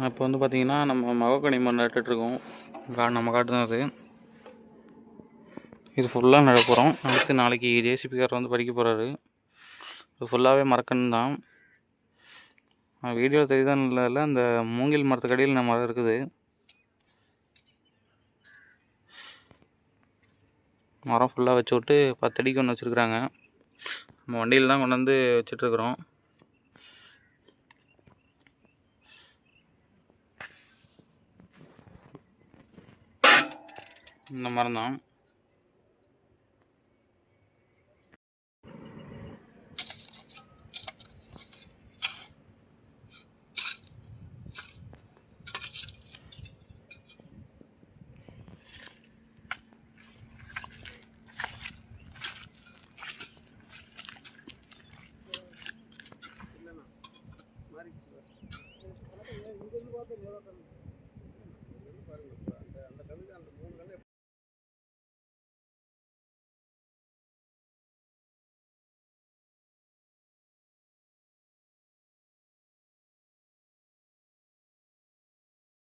இப்போ வந்து பார்த்திங்கன்னா நம்ம மகக்கனி மரம் நட்டுட்ருக்கோம். நம்ம காட்டு தான் அது. இது ஃபுல்லாக நட போகிறோம். அடுத்து நாளைக்கு ஜேசிபிக்காரர் வந்து பறிக்க போகிறாரு. இது ஃபுல்லாகவே மரக்கன்று தான். வீடியோ தெரியுதான் இல்லை, அந்த மூங்கில் மரத்துக்கடியில் நம்ம மரம் இருக்குது. மரம் ஃபுல்லாக வச்சு விட்டு 10 அடிக்கு ஒன்று வச்சுருக்குறாங்க. நம்ம வண்டியில் தான் கொண்டு வந்து வச்சிட்ருக்குறோம். இந்த மரம் தான்.